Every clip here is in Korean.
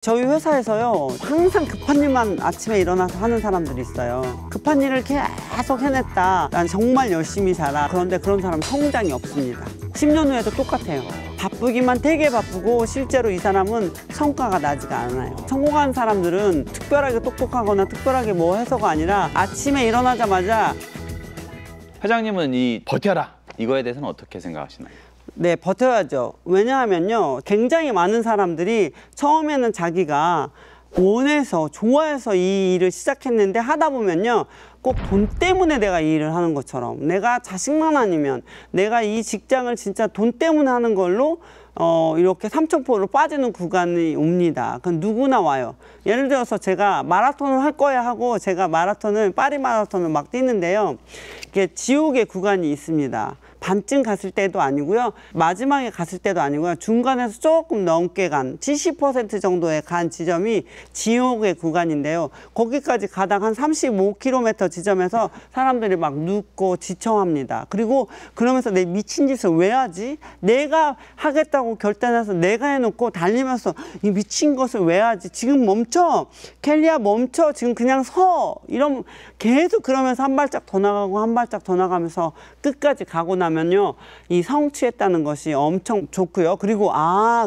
저희 회사에서요, 항상 급한 일만 아침에 일어나서 하는 사람들이 있어요. 급한 일을 계속 해냈다. 난 정말 열심히 살아. 그런데 그런 사람 성장이 없습니다. 10년 후에도 똑같아요. 바쁘기만 되게 바쁘고 실제로 이 사람은 성과가 나지가 않아요. 성공한 사람들은 특별하게 똑똑하거나 특별하게 뭐 해서가 아니라 아침에 일어나자마자 회장님은 이 버텨라 이거에 대해서는 어떻게 생각하시나요? 네, 버텨야죠. 왜냐하면요, 굉장히 많은 사람들이 처음에는 자기가 원해서 좋아해서 이 일을 시작했는데 하다 보면요, 꼭 돈 때문에 내가 이 일을 하는 것처럼, 내가 자식만 아니면 내가 이 직장을 진짜 돈 때문에 하는 걸로 이렇게 삼천포로 빠지는 구간이 옵니다. 그건 누구나 와요. 예를 들어서 제가 마라톤을 할 거야 하고 제가 파리 마라톤을 막 뛰는데요, 이게 지옥의 구간이 있습니다. 반쯤 갔을 때도 아니고요, 마지막에 갔을 때도 아니고요, 중간에서 조금 넘게 간 70% 정도에 간 지점이 지옥의 구간인데요, 거기까지 가다가 한 35km 지점에서 사람들이 막 눕고 지쳐합니다. 그리고 그러면서 내 미친 짓을 왜 하지? 내가 하겠다고 결단해서 내가 해놓고 달리면서 이 미친 것을 왜 하지? 지금 멈춰, 켈리야 멈춰, 지금 그냥 서, 이런 계속 그러면서 한 발짝 더 나가고 한 발짝 더 나가면서 끝까지 가고 나면요, 이 성취했다는 것이 엄청 좋고요. 그리고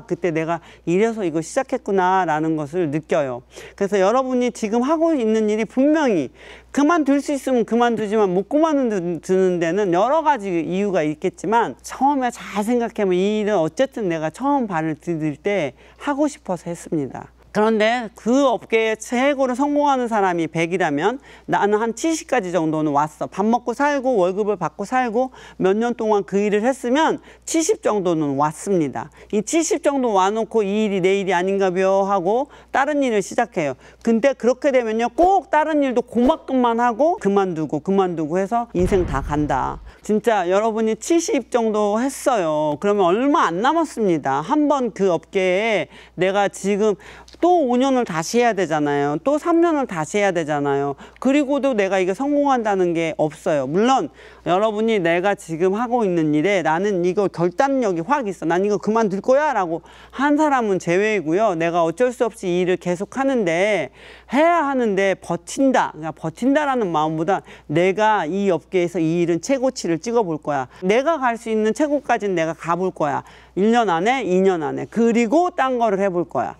그때 내가 이래서 이거 시작했구나 라는 것을 느껴요. 그래서 여러분이 지금 하고 있는 일이 분명히 그만둘 수 있으면 그만두지만 못 그만두는 데는 여러 가지 이유가 있겠지만, 처음에 잘 생각해보면 이 일은 어쨌든 내가 처음 발을 디딜 때 하고 싶어서 했습니다. 그런데 그 업계에 최고로 성공하는 사람이 100이라면 나는 한 70까지 정도는 왔어. 밥 먹고 살고 월급을 받고 살고 몇 년 동안 그 일을 했으면 70 정도는 왔습니다. 이 70 정도 와놓고 이 일이 내 일이 아닌가벼 하고 다른 일을 시작해요. 근데 그렇게 되면요, 꼭 다른 일도 그만큼만 하고 그만두고 해서 인생 다 간다. 진짜 여러분이 70 정도 했어요. 그러면 얼마 안 남았습니다. 한번 그 업계에 내가 지금 또 5년을 다시 해야 되잖아요. 또 3년을 다시 해야 되잖아요. 그리고도 내가 이게 성공한다는 게 없어요. 물론 여러분이 내가 지금 하고 있는 일에 나는 이거 결단력이 확 있어, 난 이거 그만둘 거야 라고 한 사람은 제외이고요, 내가 어쩔 수 없이 이 일을 계속 하는데, 해야 하는데 버틴다, 그러니까 버틴다라는 마음보다 내가 이 업계에서 이 일은 최고치를 찍어볼 거야, 내가 갈 수 있는 최고까지는 내가 가볼 거야, 1년 안에 2년 안에, 그리고 딴 거를 해볼 거야.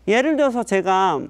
예를 들어서 제가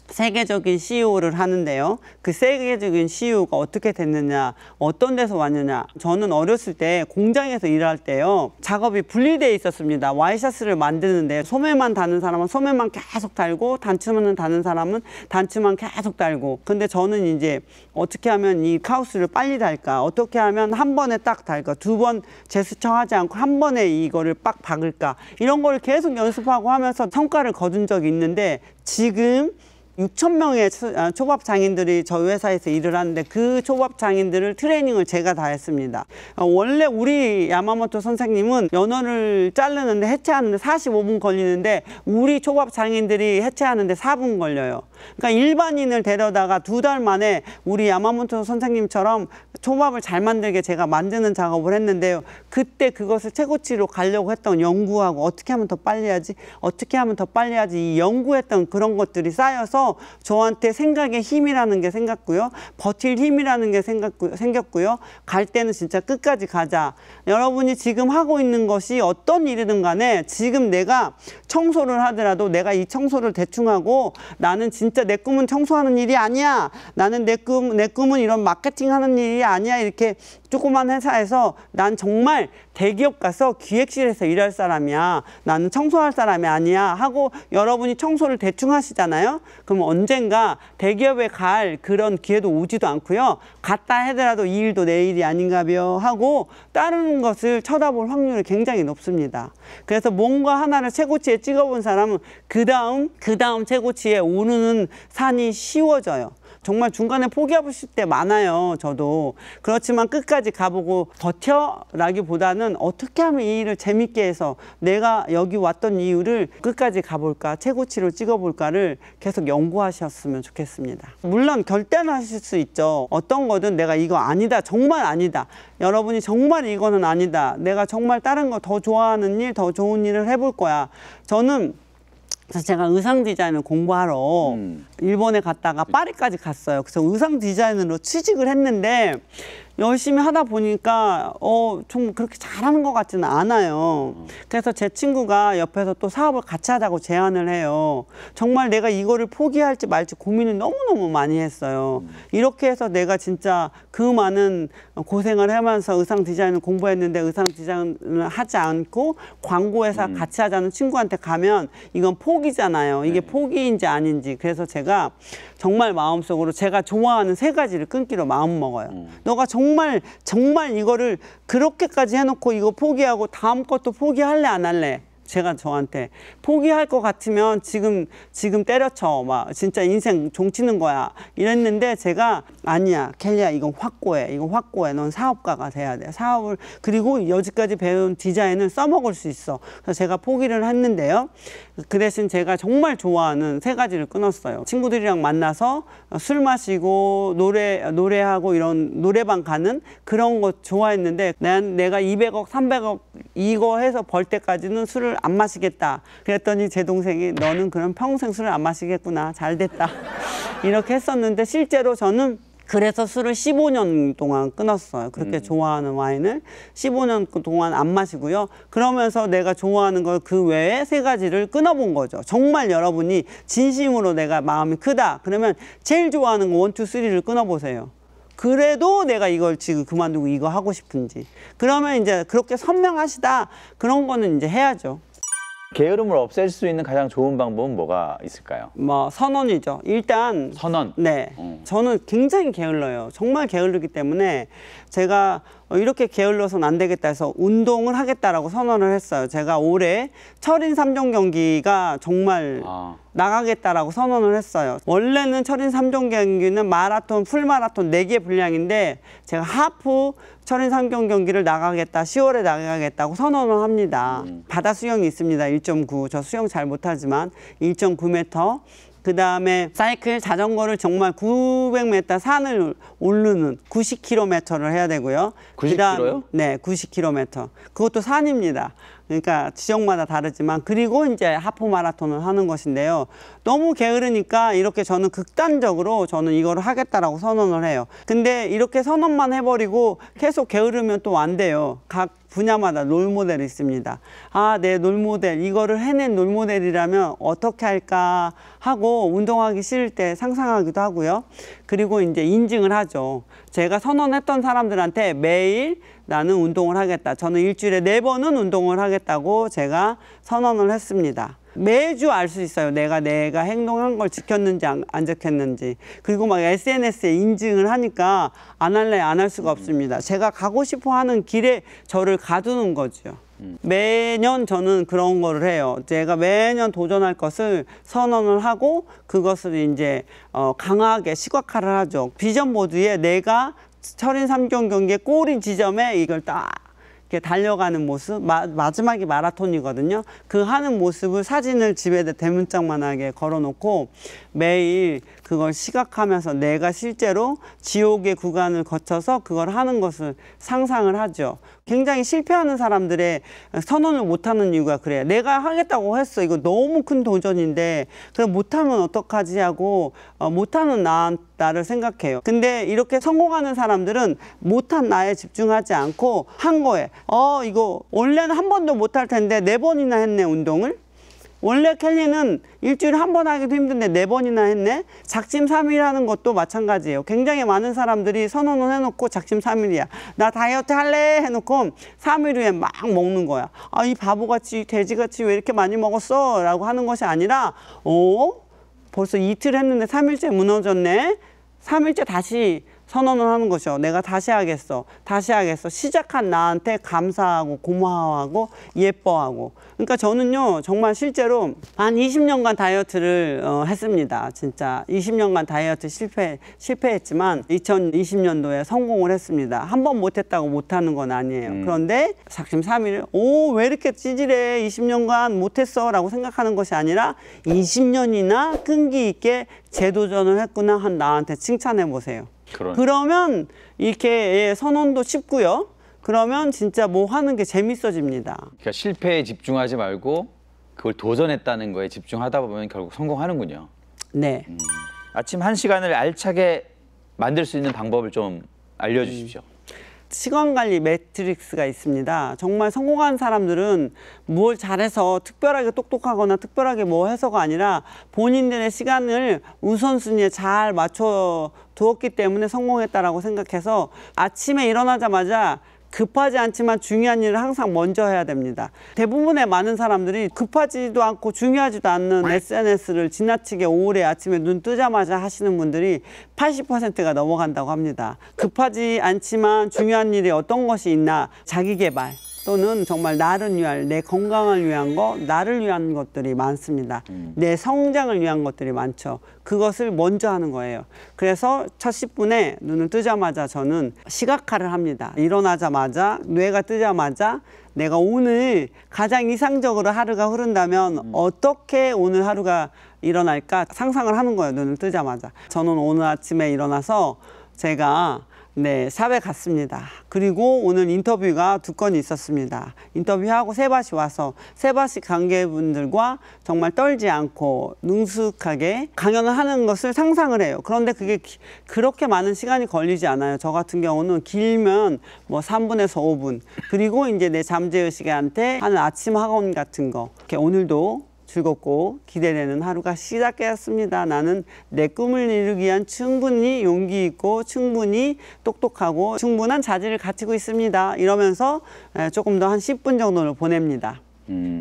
세계적인 CEO를 하는데요, 그 세계적인 CEO가 어떻게 됐느냐, 어떤 데서 왔느냐. 저는 어렸을 때 공장에서 일할 때요, 작업이 분리되어 있었습니다. 와이셔츠를 만드는데 소매만 다는 사람은 소매만 계속 달고 단추만 다는 사람은 단추만 계속 달고, 근데 저는 이제 어떻게 하면 이 카우스를 빨리 달까, 어떻게 하면 한 번에 딱 달까, 두 번 제스처하지 않고 한 번에 이거를 빡 박을까, 이런 걸 계속 연습하고 하면서 성과를 거둔 적이 있는데, 지금 6,000명의 초밥 장인들이 저희 회사에서 일을 하는데 그 초밥 장인들을 트레이닝을 제가 다 했습니다. 원래 우리 야마모토 선생님은 연어를 자르는데 해체하는데 45분 걸리는데 우리 초밥 장인들이 해체하는데 4분 걸려요. 그러니까 일반인을 데려다가 2달 만에 우리 야마모토 선생님처럼 초밥을 잘 만들게 제가 만드는 작업을 했는데요, 그때 그것을 최고치로 가려고 했던 연구하고 어떻게 하면 더 빨리 하지, 어떻게 하면 더 빨리 하지, 이 연구했던 그런 것들이 쌓여서 저한테 생각의 힘이라는 게 생겼고요, 버틸 힘이라는 게 생겼고요, 갈 때는 진짜 끝까지 가자. 여러분이 지금 하고 있는 것이 어떤 일이든 간에 지금 내가 청소를 하더라도 내가 이 청소를 대충 하고, 나는 진짜 내 꿈은 청소하는 일이 아니야, 나는 내 꿈은 이런 마케팅하는 일이 아니야, 이렇게 조그만 회사에서 난 정말 대기업 가서 기획실에서 일할 사람이야, 나는 청소할 사람이 아니야 하고 여러분이 청소를 대충 하시잖아요. 그럼 언젠가 대기업에 갈 그런 기회도 오지도 않고요, 갔다 하더라도 이 일도 내 일이 아닌가벼 하고 다른 것을 쳐다볼 확률이 굉장히 높습니다. 그래서 뭔가 하나를 최고치에 찍어본 사람은 그 다음 최고치에 오르는 산이 쉬워져요. 정말 중간에 포기하실 때 많아요, 저도. 그렇지만 끝까지 가보고 버텨라기보다는 어떻게 하면 이 일을 재밌게 해서 내가 여기 왔던 이유를 끝까지 가볼까, 최고치로 찍어볼까를 계속 연구하셨으면 좋겠습니다. 물론 결단하실 수 있죠. 어떤 거든 내가 이거 아니다, 정말 아니다, 여러분이 정말 이거는 아니다, 내가 정말 다른 거 더 좋아하는 일, 더 좋은 일을 해볼 거야. 저는 그래서 제가 의상 디자인을 공부하러 일본에 갔다가 파리까지 갔어요. 그래서 의상 디자인으로 취직을 했는데 열심히 하다 보니까 좀 그렇게 잘하는 것 같지는 않아요. 그래서 제 친구가 옆에서 또 사업을 같이 하자고 제안을 해요. 정말 내가 이거를 포기할지 말지 고민을 너무너무 많이 했어요. 이렇게 해서 내가 진짜 그 많은 고생을 하면서 의상 디자인을 공부했는데 의상 디자인을 하지 않고 광고회사 같이 하자는 친구한테 가면 이건 포기잖아요. 이게 포기인지 아닌지. 그래서 제가 정말 마음속으로 제가 좋아하는 세 가지를 끊기로 마음먹어요. 너가 정말 이거를 그렇게까지 해놓고 이거 포기하고 다음 것도 포기할래 안 할래? 제가 저한테 포기할 것 같으면 지금 때려쳐 막 진짜 인생 종치는 거야 이랬는데 제가 아니야 켈리야 이건 확고해 넌 사업가가 돼야 돼 사업을 그리고 여지까지 배운 디자인을 써먹을 수 있어 그래서 제가 포기를 했는데요 그 대신 제가 정말 좋아하는 세 가지를 끊었어요 친구들이랑 만나서 술 마시고 노래하고 이런 노래방 가는 그런 거 좋아했는데 내가 200억 300억 이거 해서 벌 때까지는 술을 안 마시겠다. 그랬더니 제 동생이 너는 그럼 평생 술을 안 마시겠구나. 잘 됐다. 이렇게 했었는데 실제로 저는 그래서 술을 15년 동안 끊었어요. 그렇게 좋아하는 와인을 15년 동안 안 마시고요. 그러면서 내가 좋아하는 걸 그 외에 세 가지를 끊어본 거죠. 정말 여러분이 진심으로 내가 마음이 크다. 그러면 제일 좋아하는 거 1, 2, 3를 끊어보세요. 그래도 내가 이걸 지금 그만두고 이거 하고 싶은지. 그러면 이제 그렇게 선명하시다. 그런 거는 이제 해야죠. 게으름을 없앨 수 있는 가장 좋은 방법은 뭐가 있을까요? 뭐 선언이죠. 일단 선언. 네, 저는 굉장히 게을러요. 정말 게으르기 때문에 제가 이렇게 게을러서는 안 되겠다 해서 운동을 하겠다라고 선언을 했어요. 제가 올해 철인 3종 경기가 정말 나가겠다라고 선언을 했어요. 원래는 철인 3종 경기는 마라톤, 풀마라톤 4개 분량인데 제가 하프 철인 3종 경기를 나가겠다, 10월에 나가겠다고 선언을 합니다. 바다 수영이 있습니다. 1.9. 저 수영 잘 못하지만 1.9m. 그 다음에 사이클 자전거를 정말 900m 산을 오르는 90km를 해야 되고요. 90km요? 네, 90km. 그것도 산입니다. 그러니까 지역마다 다르지만 그리고 이제 하프 마라톤을 하는 것인데요. 너무 게으르니까 이렇게 저는 극단적으로 저는 이거를 하겠다라고 선언을 해요. 근데 이렇게 선언만 해버리고 계속 게으르면 또 안 돼요. 각 분야마다 롤모델이 있습니다. 아, 내 롤모델, 이거를 해낸 롤모델이라면 어떻게 할까 하고 운동하기 싫을 때 상상하기도 하고요. 그리고 이제 인증을 하죠. 제가 선언했던 사람들한테 매일 나는 운동을 하겠다. 저는 일주일에 4번은 운동을 하겠다고 제가 선언을 했습니다. 매주 알 수 있어요. 내가 행동한 걸 지켰는지 안 지켰는지. 그리고 막 SNS에 인증을 하니까 안 할래 안 할 수가 없습니다. 제가 가고 싶어 하는 길에 저를 가두는 거죠. 매년 저는 그런 거를 해요. 제가 매년 도전할 것을 선언을 하고 그것을 이제 강하게 시각화를 하죠. 비전 보드에 내가 철인 3종 경기의 꼬리 지점에 이걸 딱 이렇게 달려가는 모습, 마지막이 마라톤이거든요. 그 하는 모습을 사진을 집에다 대문짝만하게 걸어놓고 매일 그걸 시각하면서 내가 실제로 지옥의 구간을 거쳐서 그걸 하는 것을 상상을 하죠. 굉장히 실패하는 사람들의 선언을 못하는 이유가 그래요. 내가 하겠다고 했어. 이거 너무 큰 도전인데 그럼 못하면 어떡하지 하고 못하는 나를 생각해요. 근데 이렇게 성공하는 사람들은 못한 나에 집중하지 않고 한 거에 이거 원래는 한 번도 못할 텐데 4번이나 했네 운동을. 원래 켈리는 일주일에 한 번 하기도 힘든데 4번이나 했네. 작심삼일 하는 것도 마찬가지예요. 굉장히 많은 사람들이 선언을 해놓고 작심삼일이야. 나 다이어트 할래 해놓고 3일 후에 막 먹는 거야. 아, 이 바보같이 돼지같이 왜 이렇게 많이 먹었어? 라고 하는 것이 아니라 벌써 이틀 했는데 3일째 무너졌네. 3일째 다시 선언을 하는 것이요. 내가 다시 하겠어. 시작한 나한테 감사하고 고마워하고 예뻐하고. 그러니까 저는요. 정말 실제로 한 20년간 다이어트를 했습니다. 진짜 20년간 다이어트 실패했지만 2020년도에 성공을 했습니다. 한 번 못했다고 못하는 건 아니에요. 그런데 작심삼일 왜 이렇게 찌질해 20년간 못했어 라고 생각하는 것이 아니라 20년이나 끈기 있게 재도전을 했구나 한 나한테 칭찬해 보세요. 그러면 이렇게 선언도 쉽고요. 그러면 진짜 뭐 하는 게 재밌어집니다. 그러니까 실패에 집중하지 말고 그걸 도전했다는 거에 집중하다 보면 결국 성공하는군요. 네. 아침 1시간을 알차게 만들 수 있는 방법을 좀 알려주십시오. 시간 관리 매트릭스가 있습니다. 정말 성공한 사람들은 뭘 잘해서 특별하게 똑똑하거나 특별하게 뭐 해서가 아니라 본인들의 시간을 우선순위에 잘 맞춰 두었기 때문에 성공했다라고 생각해서 아침에 일어나자마자 급하지 않지만 중요한 일을 항상 먼저 해야 됩니다. 대부분의 많은 사람들이 급하지도 않고 중요하지도 않는 SNS를 지나치게 오래 아침에 눈 뜨자마자 하시는 분들이 80%가 넘어간다고 합니다. 급하지 않지만 중요한 일이 어떤 것이 있나, 자기 개발 또는 정말 나를 위한, 내 건강을 위한 거, 나를 위한 것들이 많습니다. 내 성장을 위한 것들이 많죠. 그것을 먼저 하는 거예요. 그래서 첫 10분에 눈을 뜨자마자 저는 시각화를 합니다. 일어나자마자, 뇌가 뜨자마자 내가 오늘 가장 이상적으로 하루가 흐른다면 어떻게 오늘 하루가 일어날까 상상을 하는 거예요. 눈을 뜨자마자. 저는 오늘 아침에 일어나서 제가 샵에 갔습니다. 그리고 오늘 인터뷰가 2건이 있었습니다. 인터뷰하고 세바시 와서 세바시 관계분들과 정말 떨지 않고 능숙하게 강연을 하는 것을 상상을 해요. 그런데 그게 그렇게 많은 시간이 걸리지 않아요. 저 같은 경우는 길면 뭐 3분에서 5분. 그리고 이제 내 잠재의식한테 하는 아침 학원 같은 거. 이렇게 오늘도 즐겁고 기대되는 하루가 시작되었습니다. 나는 내 꿈을 이루기 위한 충분히 용기 있고 충분히 똑똑하고 충분한 자질을 갖추고 있습니다. 이러면서 조금 더 한 10분 정도를 보냅니다.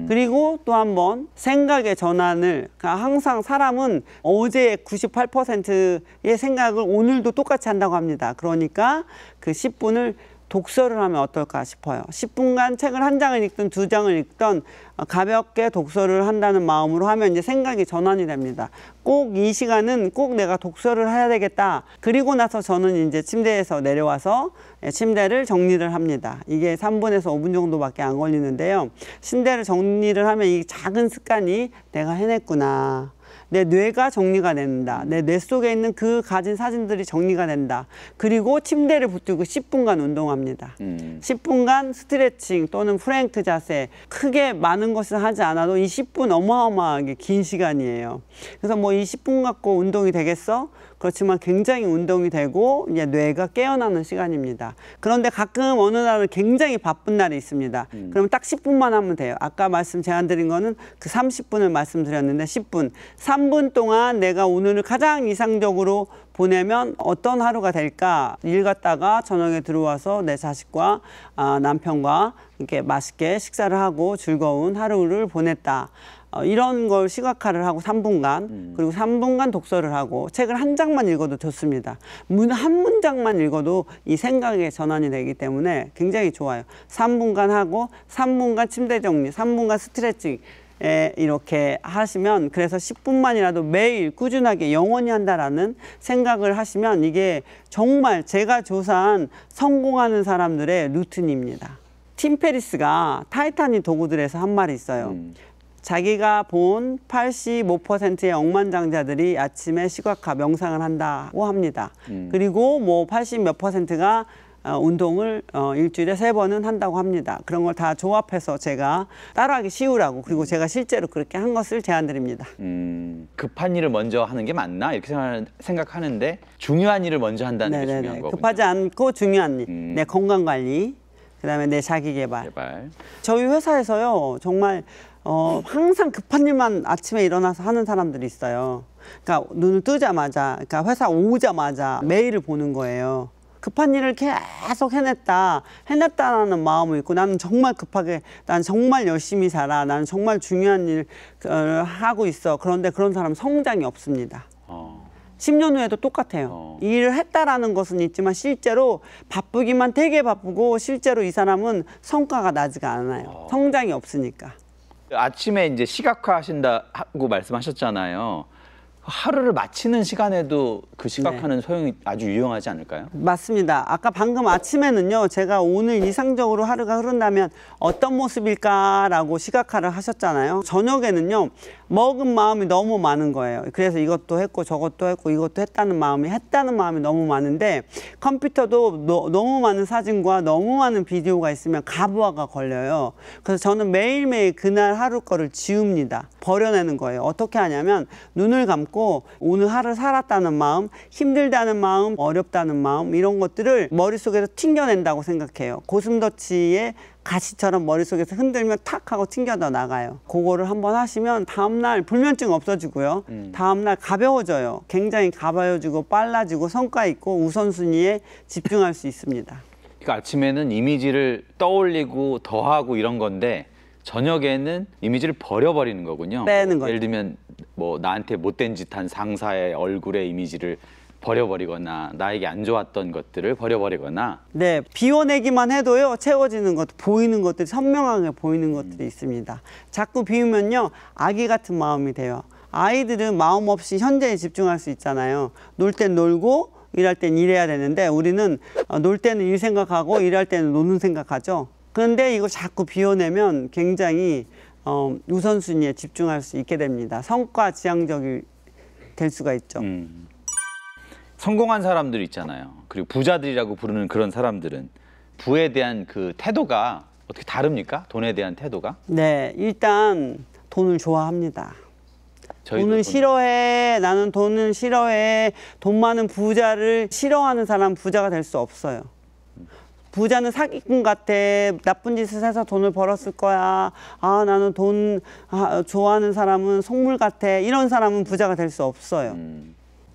그리고 또 한 번 생각의 전환을, 그러니까 항상 사람은 어제 98%의 생각을 오늘도 똑같이 한다고 합니다. 그러니까 그 10분을 독서를 하면 어떨까 싶어요. 10분간 책을 한 장을 읽든 2장을 읽든 가볍게 독서를 한다는 마음으로 하면 이제 생각이 전환이 됩니다. 꼭 이 시간은 꼭 내가 독서를 해야 되겠다. 그리고 나서 저는 이제 침대에서 내려와서 침대를 정리를 합니다. 이게 3분에서 5분 정도밖에 안 걸리는데요. 침대를 정리를 하면 이 작은 습관이 내가 해냈구나. 내 뇌가 정리가 된다. 내 뇌 속에 있는 그 가진 사진들이 정리가 된다. 그리고 침대를 붙들고 10분간 운동합니다. 10분간 스트레칭 또는 프랭크 자세, 크게 많은 것을 하지 않아도 이 10분 어마어마하게 긴 시간이에요. 그래서 뭐 이 10분 갖고 운동이 되겠어? 그렇지만 굉장히 운동이 되고 이제 뇌가 깨어나는 시간입니다. 그런데 가끔 어느 날은 굉장히 바쁜 날이 있습니다. 그러면 딱 10분만 하면 돼요. 아까 제안 드린 거는 그 30분을 말씀드렸는데 10분. 3분 동안 내가 오늘을 가장 이상적으로 보내면 어떤 하루가 될까? 일 갔다가 저녁에 들어와서 내 자식과 남편과 이렇게 맛있게 식사를 하고 즐거운 하루를 보냈다. 이런 걸 시각화를 하고 3분간 그리고 3분간 독서를 하고 책을 한 장만 읽어도 좋습니다. 한 문장만 읽어도 이 생각의 전환이 되기 때문에 굉장히 좋아요. 3분간 하고 3분간 침대 정리, 3분간 스트레칭 이렇게 하시면, 그래서 10분만이라도 매일 꾸준하게 영원히 한다라는 생각을 하시면 이게 정말 제가 조사한 성공하는 사람들의 루틴입니다. 팀 페리스가 타이타닉 도구들에서 한 말이 있어요. 자기가 본 85%의 억만장자들이 아침에 시각화 명상을 한다고 합니다. 그리고 뭐 80 몇 %가 운동을 일주일에 3번은 한다고 합니다. 그런 걸 다 조합해서 제가 따라하기 쉬우라고, 그리고 제가 실제로 그렇게 한 것을 제안드립니다. 급한 일을 먼저 하는 게 맞나? 이렇게 생각하는데 중요한 일을 먼저 한다는 게 중요한 거군요. 급하지 않고 중요한 일, 내 건강관리, 그다음에 내 자기개발. 저희 회사에서요, 정말 항상 급한 일만 아침에 일어나서 하는 사람들이 있어요. 그러니까 눈을 뜨자마자, 그러니까 회사 오자마자 메일을 보는 거예요. 급한 일을 계속 해냈다라는 마음이 있고, 나는 정말 급하게, 난 정말 열심히 살아, 나는 정말 중요한 일을 하고 있어. 그런데 그런 사람 성장이 없습니다. 10년 후에도 똑같아요. 이 일을 했다라는 것은 있지만 실제로 바쁘기만 되게 바쁘고 실제로 이 사람은 성과가 나지가 않아요. 성장이 없으니까. 아침에 이제 시각화 하신다고 말씀하셨잖아요. 하루를 마치는 시간에도 그 시각화는 소용이 아주 유용하지 않을까요? 맞습니다. 아까 방금 아침에는요, 제가 오늘 이상적으로 하루가 흐른다면 어떤 모습일까라고 시각화를 하셨잖아요. 저녁에는요, 먹은 마음이 너무 많은 거예요. 그래서 이것도 했고 저것도 했고 이것도 했다는 마음이 너무 많은데, 컴퓨터도 너무 많은 사진과 너무 많은 비디오가 있으면 가부화가 걸려요. 그래서 저는 매일매일 그날 하루 거를 지웁니다. 버려내는 거예요. 어떻게 하냐면 눈을 감고 오늘 하루 살았다는 마음, 힘들다는 마음, 어렵다는 마음, 이런 것들을 머릿속에서 튕겨낸다고 생각해요. 고슴도치의 가시처럼 머릿속에서 흔들면 탁 하고 튕겨져 나가요. 그거를 한번 하시면 다음날 불면증 없어지고요. 다음날 가벼워져요. 굉장히 가벼워지고 빨라지고 성과 있고 우선순위에 집중할 수 있습니다. 그러니까 아침에는 이미지를 떠올리고 더하고 이런 건데 저녁에는 이미지를 버려버리는 거군요. 빼는 거죠. 예를 들면 뭐 나한테 못된 짓 한 상사의 얼굴의 이미지를 버려버리거나 나에게 안 좋았던 것들을 버려버리거나. 네, 비워내기만 해도요, 채워지는 것, 보이는 것들이 선명하게 보이는 것들이 있습니다. 자꾸 비우면요, 아기 같은 마음이 돼요. 아이들은 마음 없이 현재에 집중할 수 있잖아요. 놀 땐 놀고 일할 땐 일해야 되는데 우리는 놀 때는 일 생각하고 일할 때는 노는 생각하죠. 그런데 이거 자꾸 비워내면 굉장히 우선순위에 집중할 수 있게 됩니다. 성과 지향적이 될 수가 있죠. 성공한 사람들 있잖아요. 그리고 부자들이라고 부르는 그런 사람들은 부에 대한 그 태도가 어떻게 다릅니까? 돈에 대한 태도가? 네, 일단 돈을 좋아합니다. 저희도 돈을 싫어해. 나는 돈을 싫어해. 돈 많은 부자를 싫어하는 사람 부자가 될 수 없어요. 부자는 사기꾼 같아. 나쁜 짓을 해서 돈을 벌었을 거야. 아, 나는 돈 좋아하는 사람은 속물 같아. 이런 사람은 부자가 될 수 없어요.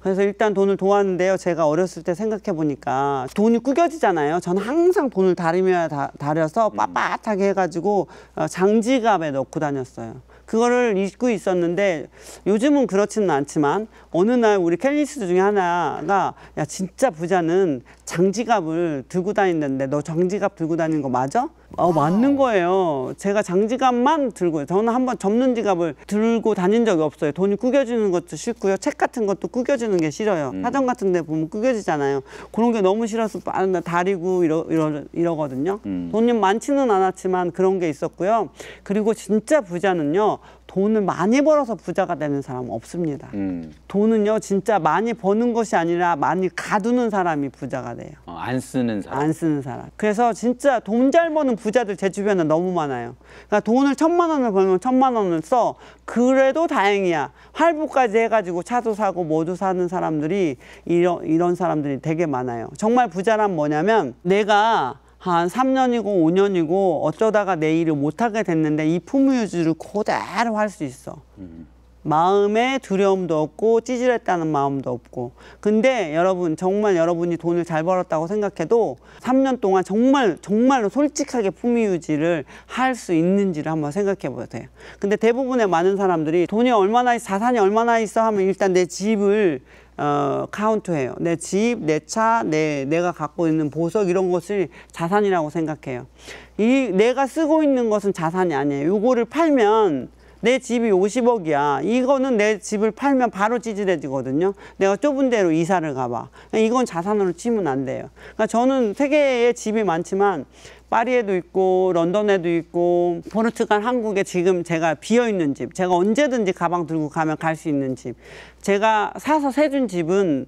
그래서 일단 돈을 좋아하는데요. 제가 어렸을 때 생각해 보니까 돈이 구겨지잖아요. 저는 항상 돈을 다려서 빳빳하게 해가지고 장지갑에 넣고 다녔어요. 그거를 잊고 있었는데 요즘은 그렇지는 않지만 어느 날 우리 캘리스트 중에 하나가 야, 진짜 부자는 장지갑을 들고 다니는데 너 장지갑 들고 다니는 거 맞아? 맞는 거예요. 제가 장지갑만 들고, 저는 한번 접는 지갑을 들고 다닌 적이 없어요. 돈이 구겨지는 것도 싫고요. 책 같은 것도 구겨지는 게 싫어요. 사전 같은 데 보면 구겨지잖아요. 그런 게 너무 싫어서 다리고 이러거든요. 돈이 많지는 않았지만 그런 게 있었고요. 그리고 진짜 부자는요, 돈을 많이 벌어서 부자가 되는 사람은 없습니다. 돈은요, 진짜 많이 버는 것이 아니라 많이 가두는 사람이 부자가 돼요. 안 쓰는 사람. 안 쓰는 사람. 그래서 진짜 돈 잘 버는 부자들 제 주변에 너무 많아요. 그러니까 돈을 1,000만 원을 벌면 1,000만 원을 써. 그래도 다행이야. 할부까지 해가지고 차도 사고 뭐도 사는 사람들이 이런 사람들이 되게 많아요. 정말 부자란 뭐냐면 내가 한 3년이고 5년이고 어쩌다가 내 일을 못하게 됐는데 이 품위유지를 그대로 할 수 있어. 마음에 두려움도 없고 찌질했다는 마음도 없고. 근데 여러분, 정말 여러분이 돈을 잘 벌었다고 생각해도 3년 동안 정말로 솔직하게 품위유지를 할 수 있는지를 한번 생각해 보세요. 근데 대부분의 많은 사람들이 돈이 얼마나 자산이 얼마나 있어 하면 일단 내 집을 카운트해요. 내 집, 내 차, 내가 갖고 있는 보석 이런 것을 자산이라고 생각해요. 내가 쓰고 있는 것은 자산이 아니에요. 요거를 팔면 내 집이 50억이야. 이거는 내 집을 팔면 바로 찌질해지거든요. 내가 좁은 데로 이사를 가봐. 이건 자산으로 치면 안 돼요. 그러니까 저는 세계에 집이 많지만 파리에도 있고 런던에도 있고 포르투갈, 한국에 지금 제가 비어있는 집, 제가 언제든지 가방 들고 가면 갈 수 있는 집, 제가 사서 세준 집은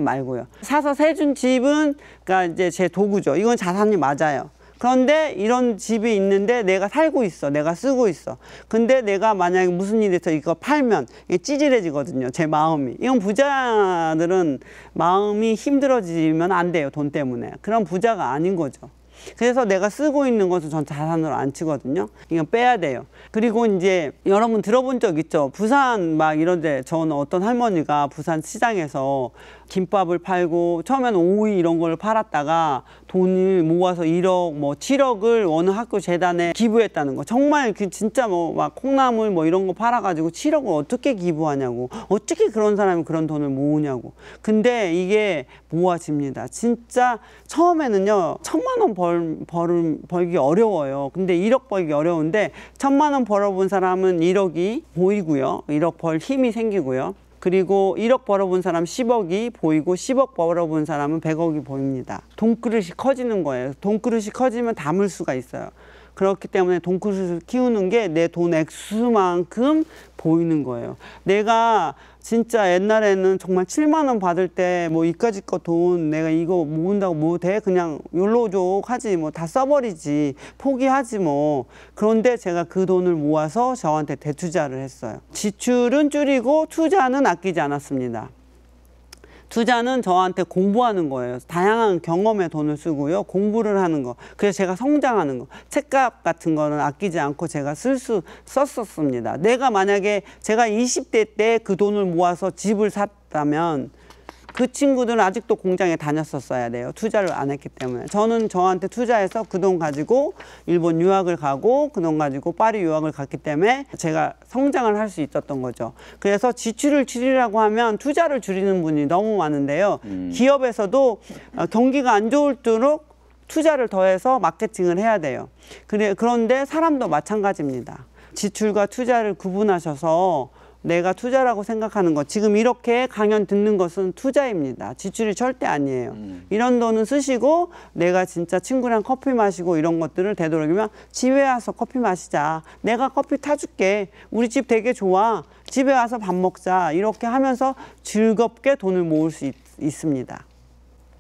말고요. 사서 세준 집은 그러니까 이제 제 도구죠. 이건 자산이 맞아요. 그런데 이런 집이 있는데 내가 살고 있어. 내가 쓰고 있어. 근데 내가 만약에 무슨 일이 있어 이거 팔면 이게 찌질해지거든요. 제 마음이. 이건 부자들은 마음이 힘들어지면 안 돼요. 돈 때문에. 그런 부자가 아닌 거죠. 그래서 내가 쓰고 있는 것은 전 자산으로 안 치거든요. 이건 빼야 돼요. 그리고 이제 여러분 들어본 적 있죠? 부산 막 이런데 저는 어떤 할머니가 부산 시장에서 김밥을 팔고 처음에는 오이 이런 걸 팔았다가 돈을 모아서 1억 뭐 7억을 어느 학교 재단에 기부했다는 거. 정말 그 진짜 뭐 막 콩나물 뭐 이런 거 팔아가지고 7억을 어떻게 기부하냐고. 어떻게 그런 사람이 그런 돈을 모으냐고. 근데 이게 모아집니다. 진짜 처음에는요 1,000만 원 벌기 어려워요. 근데 1억 벌기 어려운데 1,000만 원 벌어본 사람은 1억이 보이고요. 1억 벌 힘이 생기고요. 그리고 1억 벌어본 사람 10억이 보이고 10억 벌어본 사람은 100억이 보입니다. 돈그릇이 커지는 거예요. 돈그릇이 커지면 담을 수가 있어요. 그렇기 때문에 돈그릇을 키우는 게 내 돈 액수만큼 보이는 거예요. 내가 진짜 옛날에는 정말 7만 원 받을 때 뭐 이까짓 거 돈 내가 이거 모은다고 뭐 돼? 그냥 욜로족 하지 뭐 다 써버리지 포기하지 뭐. 그런데 제가 그 돈을 모아서 저한테 대투자를 했어요. 지출은 줄이고 투자는 아끼지 않았습니다. 투자는 저한테 공부하는 거예요. 다양한 경험에 돈을 쓰고요. 공부를 하는 거. 그래서 제가 성장하는 거. 책값 같은 거는 아끼지 않고 제가 썼었습니다. 내가 만약에 제가 20대 때 그 돈을 모아서 집을 샀다면 그 친구들은 아직도 공장에 다녔었어야 돼요. 투자를 안 했기 때문에. 저는 저한테 투자해서 그 돈 가지고 일본 유학을 가고 그 돈 가지고 파리 유학을 갔기 때문에 제가 성장을 할 수 있었던 거죠. 그래서 지출을 줄이라고 하면 투자를 줄이는 분이 너무 많은데요. 기업에서도 경기가 안 좋을수록 투자를 더해서 마케팅을 해야 돼요. 그런데 사람도 마찬가지입니다. 지출과 투자를 구분하셔서 내가 투자라고 생각하는 것, 지금 이렇게 강연 듣는 것은 투자입니다. 지출이 절대 아니에요. 이런 돈은 쓰시고 내가 진짜 친구랑 커피 마시고 이런 것들을 되도록이면 집에 와서 커피 마시자. 내가 커피 타줄게. 우리 집 되게 좋아. 집에 와서 밥 먹자. 이렇게 하면서 즐겁게 돈을 모을 수 있습니다.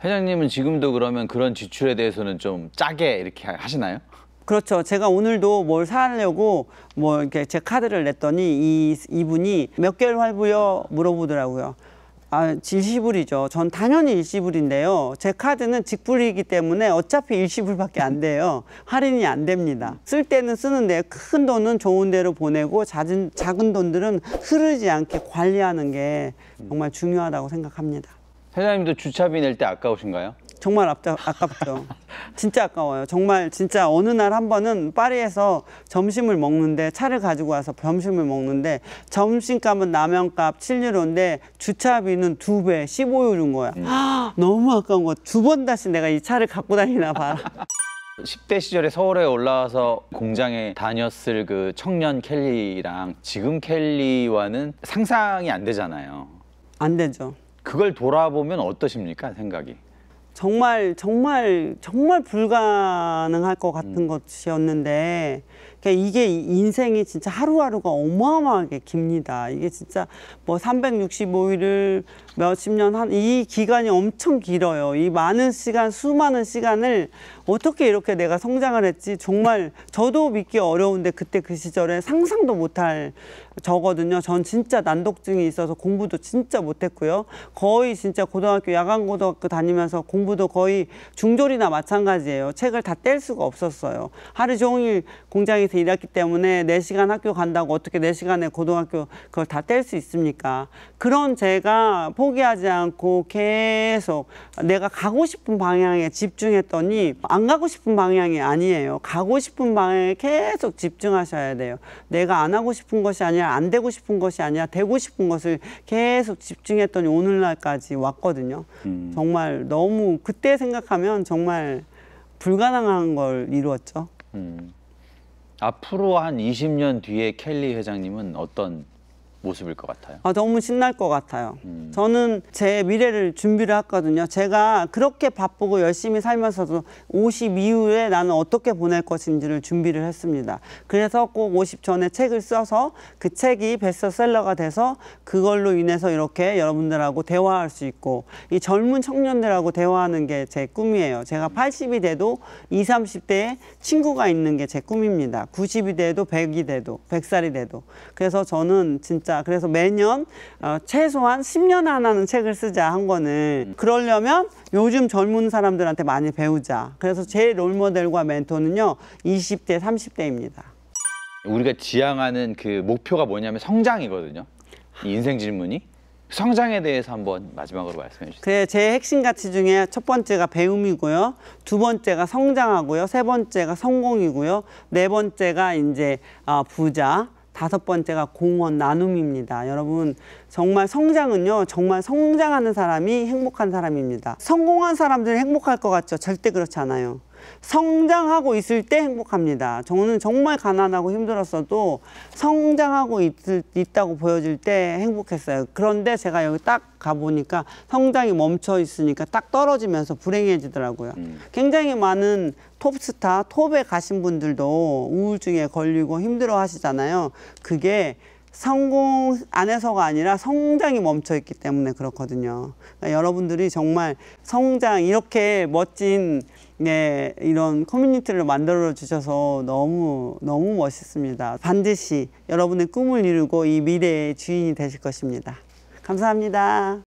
회장님은 지금도 그러면 그런 지출에 대해서는 좀 짜게 이렇게 하시나요? 그렇죠. 제가 오늘도 뭘 사려고 뭐 이렇게 제 카드를 냈더니 이분이 몇 개월 할부요? 물어보더라고요. 아, 일시불이죠. 전 당연히 일시불인데요. 제 카드는 직불이기 때문에 어차피 일시불밖에 안 돼요. 할인이 안 됩니다. 쓸 때는 쓰는데 큰 돈은 좋은 데로 보내고 작은 돈들은 흐르지 않게 관리하는 게 정말 중요하다고 생각합니다. 회장님도 주차비 낼 때 아까우신가요? 정말 아깝죠. 진짜 아까워요. 정말 진짜 어느 날 한 번은 파리에서 점심을 먹는데 차를 가지고 와서 점심을 먹는데 점심값은 라면값 7유로인데 주차비는 2배 15유로인 거야. 너무 아까운 거야. 2번 다시 내가 이 차를 갖고 다니나 봐. 10대 시절에 서울에 올라와서 공장에 다녔을 그 청년 켈리랑 지금 켈리와는 상상이 안 되잖아요. 안 되죠. 그걸 돌아보면 어떠십니까, 생각이? 정말 불가능할 것 같은 것이었는데 그러니까 이게 인생이 진짜 하루하루가 어마어마하게 깁니다. 이게 진짜 뭐 365일을 몇십 년 한 이 기간이 엄청 길어요. 이 많은 시간, 수많은 시간을 어떻게 이렇게 내가 성장을 했지? 정말 저도 믿기 어려운데 그때 그 시절에 상상도 못할 저거든요. 전 진짜 난독증이 있어서 공부도 진짜 못했고요. 거의 진짜 고등학교, 야간고등학교 다니면서 공부도 거의 중졸이나 마찬가지예요. 책을 다 뗄 수가 없었어요. 하루 종일 공장에서 일했기 때문에 4시간 학교 간다고 어떻게 4시간에 고등학교 그걸 다 뗄 수 있습니까? 그런 제가 포기하지 않고 계속 내가 가고 싶은 방향에 집중했더니 안 가고 싶은 방향이 아니에요. 가고 싶은 방향에 계속 집중하셔야 돼요. 내가 안 하고 싶은 것이 아니라 안 되고 싶은 것이 아니라 되고 싶은 것을 계속 집중했더니 오늘날까지 왔거든요. 정말 너무 그때 생각하면 정말 불가능한 걸 이루었죠. 앞으로 한 20년 뒤에 켈리 회장님은 어떤 모습일 것 같아요? 너무 신날 것 같아요. 저는 제 미래를 준비를 했거든요. 제가 그렇게 바쁘고 열심히 살면서도 50 이후에 나는 어떻게 보낼 것인지를 준비를 했습니다. 그래서 꼭 50 전에 책을 써서 그 책이 베스트셀러가 돼서 그걸로 인해서 이렇게 여러분들하고 대화할 수 있고 이 젊은 청년들하고 대화하는 게 제 꿈이에요. 제가 80이 돼도 20, 30대에 친구가 있는 게 제 꿈입니다. 90이 돼도 100이 돼도 100살이 돼도. 그래서 저는 진짜 그래서 매년 최소한 10년에 하나는 책을 쓰자 한 거는 그러려면 요즘 젊은 사람들한테 많이 배우자. 그래서 제 롤모델과 멘토는요 20대, 30대입니다. 우리가 지향하는 그 목표가 뭐냐면 성장이거든요. 이 인생 질문이. 성장에 대해서 한번 마지막으로 말씀해 주세요. 그래, 제 핵심 가치 중에 첫 번째가 배움이고요. 두 번째가 성장하고요. 세 번째가 성공이고요. 네 번째가 이제 부자. 다섯 번째가 공헌 나눔입니다. 여러분 정말 성장은요. 정말 성장하는 사람이 행복한 사람입니다. 성공한 사람들이 행복할 것 같죠? 절대 그렇지 않아요. 성장하고 있을 때 행복합니다. 저는 정말 가난하고 힘들었어도 성장하고 있다고 보여질 때 행복했어요. 그런데 제가 여기 딱 가보니까 성장이 멈춰 있으니까 딱 떨어지면서 불행해지더라고요. 굉장히 많은 톱스타, 톱에 가신 분들도 우울증에 걸리고 힘들어 하시잖아요. 그게 성공 안에서가 아니라 성장이 멈춰 있기 때문에 그렇거든요. 그러니까 여러분들이 정말 성장, 이렇게 멋진 이런 커뮤니티를 만들어 주셔서 너무 멋있습니다. 반드시 여러분의 꿈을 이루고 이 미래의 주인이 되실 것입니다. 감사합니다.